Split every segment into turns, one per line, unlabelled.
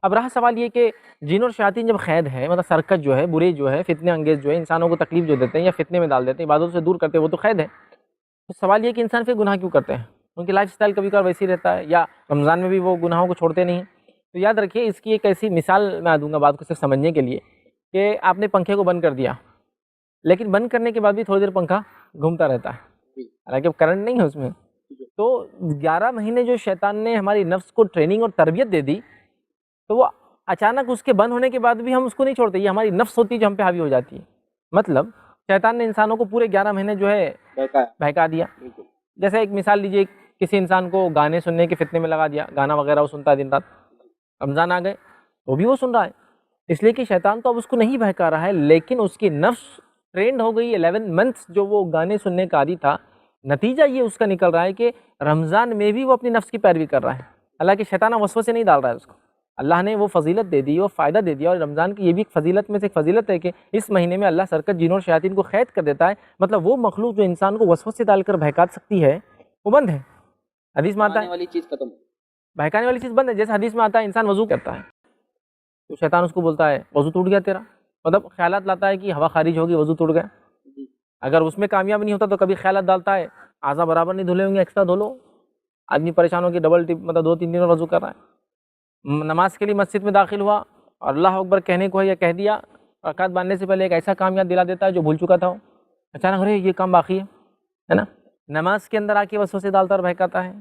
اب رہا سوال یہ کہ جن اور شیاطین جب قید ہے، مطلب سرکش جو ہے، برے جو ہے، فتنے انگیز جو ہے، انسانوں کو تکلیف جو دیتے ہیں یا فتنے میں ڈال دیتے ہیں، عبادتوں سے دور کرتے ہیں، وہ تو قید ہے. تو سوال یہ کہ انسان پھر گناہ کیوں کرتے ہیں؟ ان کی لائف سٹائل کبھی کبھار ویسی رہتا ہے، یا رمضان میں بھی وہ گناہوں کو چھوڑتے نہیں. تو یاد رکھیے اس کی ایک ایسی مثال میں دوں گا بات کو صرف سمجھنے کے لیے، کہ آپ نے پنکھے کو بند کر دیا، لیکن بند کرنے کے بعد بھی تھوڑی دیر پنکھا گھومتا رہتا ہے، حالانکہ کرنٹ نہیں ہے اس میں. تو 11 مہینے جو شیطان نے ہماری نفس کو ٹریننگ اور تربیت دے دی، تو وہ اچانک اس کے بند ہونے کے بعد بھی ہم اس کو نہیں چھوڑتے. یہ ہماری نفس ہوتی ہے جو ہم پہ حاوی ہو جاتی ہے. مطلب شیطان نے انسانوں کو پورے 11 مہینے جو ہے بہکا دیا. جیسے ایک مثال لیجیے، کسی انسان کو گانے سننے کے فتنے میں لگا دیا، گانا وغیرہ وہ سنتا ہے دن رات، رمضان آ گئے تو بھی وہ سن رہا ہے. اس لیے کہ شیطان تو اب اس کو نہیں بہکا رہا ہے، لیکن اس کی نفس ٹرینڈ ہو گئی. 11 منتھس جو وہ گانے سننے کا عادی تھا، نتیجہ یہ اس کا نکل رہا ہے کہ رمضان میں بھی وہ اپنی نفس کی پیروی کر رہا ہے. حالانکہ شیطان وسوسے نہیں ڈال رہا ہے اس کو، اللہ نے وہ فضیلت دے دی، وہ فائدہ دے دیا. اور رمضان کی یہ بھی ایک فضیلت میں سے ایک فضیلت ہے کہ اس مہینے میں اللہ سرکت جنوں اور شیاطین کو قید کر دیتا ہے. مطلب وہ مخلوق جو انسان کو وسوسے ڈال کر بہکا سکتی ہے وہ بند ہے. حدیث میں آتا ہے
والی چیز ختم،
بہکانے والی چیز بند ہے. جیسے حدیث میں آتا ہے انسان وضو کرتا ہے تو شیطان اس کو بولتا ہے وضو ٹوٹ گیا تیرا، مطلب خیالات لاتا ہے کہ ہوا خارج ہوگی، وضو ٹوٹ گیا. اگر اس میں کامیاب نہیں ہوتا تو کبھی خیالات ڈالتا ہے اعضاء برابر نہیں دھلے ہوں گے، ایکسٹرا دھو لو. آدمی پریشان ہو کے ڈبل ٹپ مطلب 2-3 دنوں وضو کر رہا ہے. نماز کے لیے مسجد میں داخل ہوا اور اللہ اکبر کہنے کو ہے یا کہہ دیا، رکعت باندھنے سے پہلے ایک ایسا کام یاد دلا دیتا ہے جو بھول چکا تھا، اچانک ارے یہ کام باقی ہے نا. نماز کے اندر آ کے وسوسے ڈالتا اور بہکاتا ہے.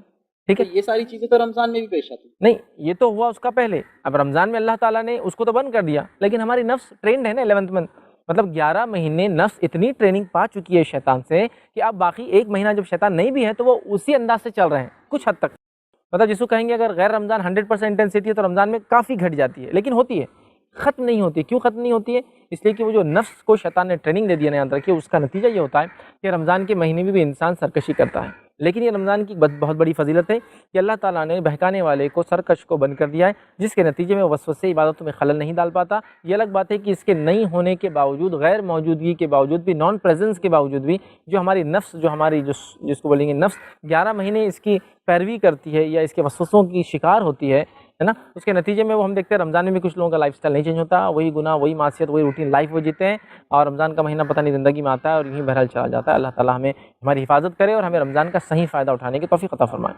ٹھیک ہے،
یہ ساری چیزیں تو رمضان میں بھی پیش آتی.
نہیں یہ تو ہوا اس کا پہلے. اب رمضان میں اللہ تعالیٰ نے اس کو تو بند کر دیا، لیکن ہماری نفس ٹرینڈ ہے نا 11th منتھ، مطلب 11 مہینے نفس اتنی ٹریننگ پا چکی ہے شیطان سے کہ اب باقی ایک مہینہ جب شیطان نہیں بھی ہے تو وہ اسی انداز سے چل رہے ہیں کچھ حد تک. مطلب جس کو کہیں گے اگر غیر رمضان 100% انٹینسٹی ہے تو رمضان میں کافی گھٹ جاتی ہے، لیکن ہوتی ہے، ختم نہیں ہوتی. کیوں ختم نہیں ہوتی ہے؟ اس لیے کہ وہ جو نفس کو شیطان نے ٹریننگ دے دیا نا، یاد رکھیے اس کا نتیجہ یہ ہوتا ہے کہ رمضان کے مہینے میں بھی انسان سرکشی کرتا ہے. لیکن یہ رمضان کی بہت بڑی فضیلت ہے کہ اللہ تعالیٰ نے بہکانے والے کو، سرکش کو بند کر دیا ہے، جس کے نتیجے میں وسوسے عبادتوں میں خلل نہیں ڈال پاتا. یہ الگ بات ہے کہ اس کے نہیں ہونے کے باوجود، غیر موجودگی کے باوجود بھی، نان پریزنس کے باوجود بھی، جو ہماری نفس، جو ہماری جس کو بولیں گے نفس 11 مہینے اس کی پیروی کرتی ہے یا اس کے وسوسوں کی شکار ہوتی ہے نا، اس کے نتیجے میں وہ ہم دیکھتے ہیں رمضان میں بھی کچھ لوگوں کا لائف سٹائل نہیں چینج ہوتا، وہی گناہ، وہی معصیت، وہی روٹین لائف وہ جیتے ہیں، اور رمضان کا مہینہ پتہ نہیں زندگی میں آتا ہے اور یہیں بہرحال چلا جاتا ہے. اللہ تعالیٰ ہمیں ہماری حفاظت کرے اور ہمیں رمضان کا صحیح فائدہ اٹھانے کی توفیق عطا فرمائے.